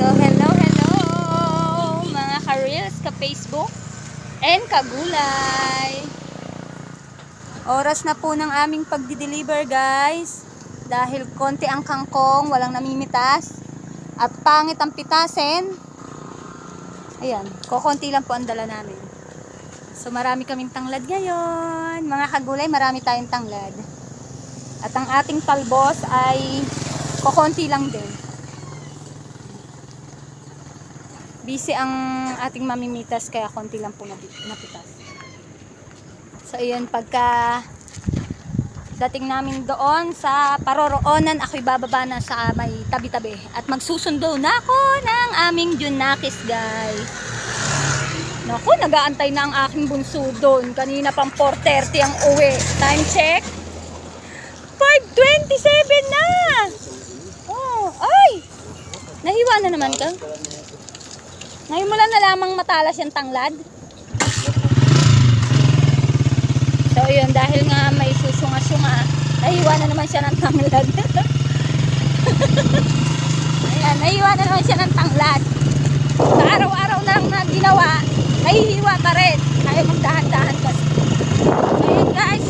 So, hello, hello mga ka-reels, ka-Facebook, and ka-gulay. Oras na po ng aming pagdi-deliver, guys. Dahil konti ang kangkong, walang namimitas, at pangit ang pitasin. Ayan, kukunti lang po ang dala namin. So, marami kaming tanglad ngayon. Mga kagulay, marami tayong tanglad. At ang ating talbos ay kukunti lang din. Busy ang ating mamimitas kaya konti lang po napitas. So ayun, pagka dating namin doon sa paroroonan, ako'y bababa na sa may tabi-tabi at magsusundo na ako ng aming Junakis, guys. Naku, nag-aantay na ang aking bunso doon. Kanina pang 4:30 ang uwi. Time check 5:27 na. Oh, ay! Nahiwa na naman ka. Ngayon mo lang na lamang matalas yung tanglad. So yun, dahil nga may susunga-sunga, nahiwa na naman siya ng tanglad. Ayan, nahiwa na naman siya ng tanglad. Sa araw-araw na lang na ginawa, nahihiwa pa rin. Ayaw magdahan-dahan kasi. So yun, guys,